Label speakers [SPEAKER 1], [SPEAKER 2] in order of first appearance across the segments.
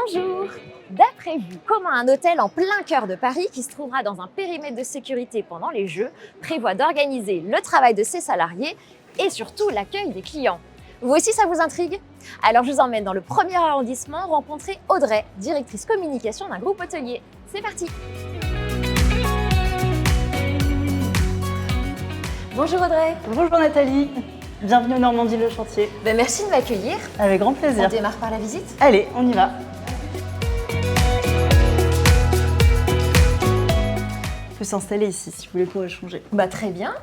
[SPEAKER 1] Bonjour! D'après vous, comment un hôtel en plein cœur de Paris, qui se trouvera dans un périmètre de sécurité pendant les Jeux, prévoit d'organiser le travail de ses salariés et surtout l'accueil des clients? Vous aussi, ça vous intrigue? Alors je vous emmène dans le 1er arrondissement rencontrer Audrey, directrice communication d'un groupe hôtelier. C'est parti! Bonjour Audrey!
[SPEAKER 2] Bonjour Nathalie! Bienvenue au Normandie Le Chantier.
[SPEAKER 1] Merci de m'accueillir.
[SPEAKER 2] Avec grand plaisir.
[SPEAKER 1] On démarre par la visite?
[SPEAKER 2] Allez, on y va. On peut s'installer ici si vous voulez pour échanger.
[SPEAKER 1] Très bien.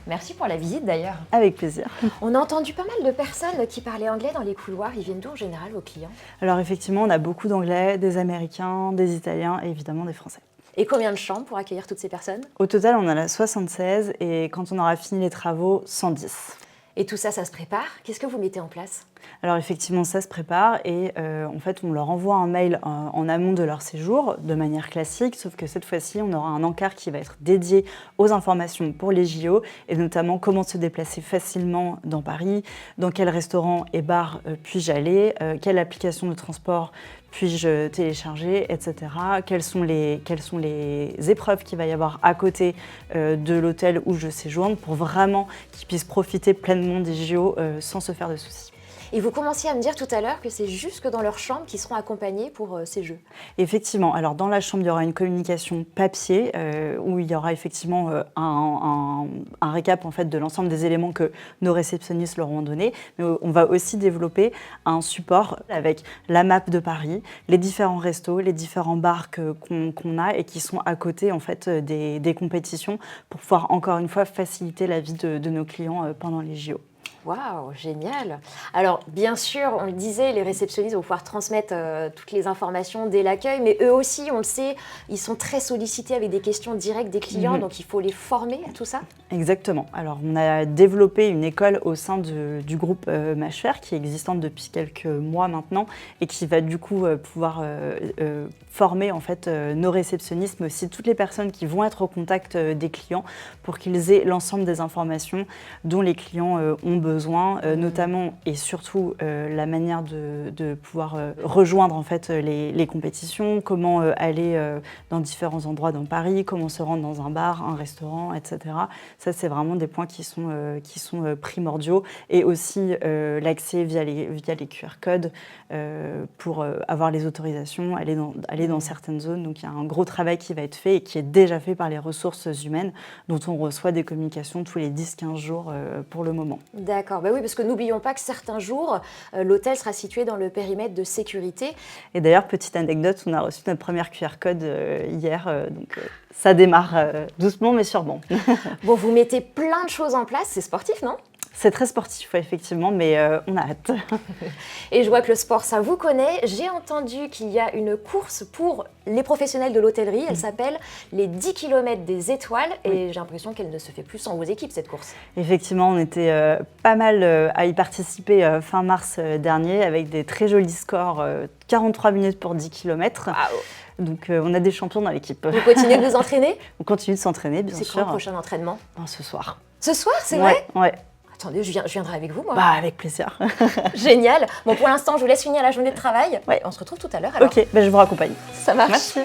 [SPEAKER 1] Merci pour la visite d'ailleurs.
[SPEAKER 2] Avec plaisir.
[SPEAKER 1] On a entendu pas mal de personnes qui parlaient anglais dans les couloirs. Ils viennent d'où en général, vos clients?
[SPEAKER 2] Alors effectivement, on a beaucoup d'anglais, des américains, des italiens et évidemment des français.
[SPEAKER 1] Et combien de chambres pour accueillir toutes ces personnes?
[SPEAKER 2] Au total, on en a 76 et quand on aura fini les travaux, 110.
[SPEAKER 1] Et tout ça, ça se prépare? Qu'est-ce que vous mettez en place?
[SPEAKER 2] Alors effectivement, ça se prépare et en fait, on leur envoie un mail en amont de leur séjour de manière classique, sauf que cette fois-ci, on aura un encart qui va être dédié aux informations pour les JO et notamment comment se déplacer facilement dans Paris, dans quel restaurant et bar puis-je aller, quelle application de transport puis-je télécharger, etc. Quelles sont les épreuves qu'il va y avoir à côté de l'hôtel où je séjourne pour vraiment qu'ils puissent profiter pleinement des JO sans se faire de soucis.
[SPEAKER 1] Et vous commenciez à me dire tout à l'heure que c'est jusque dans leur chambre qu'ils seront accompagnés pour ces Jeux.
[SPEAKER 2] Effectivement. Alors dans la chambre, il y aura une communication papier où il y aura effectivement un récap en fait, de l'ensemble des éléments que nos réceptionnistes leur ont donnés. Mais on va aussi développer un support avec la map de Paris, les différents restos, les différents bars qu'on a et qui sont à côté en fait, des compétitions pour pouvoir encore une fois faciliter la vie de nos clients pendant les JO.
[SPEAKER 1] Waouh, génial! Alors, bien sûr, on le disait, les réceptionnistes vont pouvoir transmettre toutes les informations dès l'accueil, mais eux aussi, on le sait, ils sont très sollicités avec des questions directes des clients, donc il faut les former à tout ça?
[SPEAKER 2] Exactement. Alors, on a développé une école au sein du groupe Mâche-Fer, qui est existante depuis quelques mois maintenant, et qui va du coup pouvoir former en fait, nos réceptionnistes, mais aussi toutes les personnes qui vont être au contact des clients, pour qu'ils aient l'ensemble des informations dont les clients ont besoin, notamment et surtout la manière de pouvoir rejoindre en fait, les compétitions, comment aller dans différents endroits dans Paris, comment se rendre dans un bar, un restaurant, etc. Ça, c'est vraiment des points qui sont primordiaux. Et aussi l'accès via les QR codes pour avoir les autorisations, aller dans certaines zones. Donc, il y a un gros travail qui va être fait et qui est déjà fait par les ressources humaines, dont on reçoit des communications tous les 10-15 jours pour le moment.
[SPEAKER 1] D'accord, oui, parce que n'oublions pas que certains jours, l'hôtel sera situé dans le périmètre de sécurité.
[SPEAKER 2] Et d'ailleurs, petite anecdote, on a reçu notre première QR code hier, donc ça démarre doucement mais sûrement.
[SPEAKER 1] Bon, vous mettez plein de choses en place, c'est sportif, non?
[SPEAKER 2] C'est très sportif, effectivement, mais on a hâte.
[SPEAKER 1] Et je vois que le sport, ça vous connaît. J'ai entendu qu'il y a une course pour les professionnels de l'hôtellerie. Elle s'appelle les 10 km des étoiles. Et j'ai l'impression qu'elle ne se fait plus sans vos équipes, cette course.
[SPEAKER 2] Effectivement, on était pas mal à y participer fin mars dernier avec des très jolis scores. 43 minutes pour 10 km.
[SPEAKER 1] Wow.
[SPEAKER 2] Donc on a des champions dans l'équipe.
[SPEAKER 1] Vous continuez de vous entraîner?
[SPEAKER 2] On continue de s'entraîner, bien sûr.
[SPEAKER 1] C'est quand le prochain entraînement?
[SPEAKER 2] Ce soir.
[SPEAKER 1] Ce soir, c'est vrai?
[SPEAKER 2] Ouais.
[SPEAKER 1] Attendez, je viendrai avec vous, moi.
[SPEAKER 2] Avec plaisir.
[SPEAKER 1] Génial. Bon, pour l'instant, je vous laisse finir la journée de travail.
[SPEAKER 2] Ouais.
[SPEAKER 1] On se retrouve tout à l'heure, alors.
[SPEAKER 2] Ok, je vous raccompagne.
[SPEAKER 1] Ça marche.
[SPEAKER 2] Merci.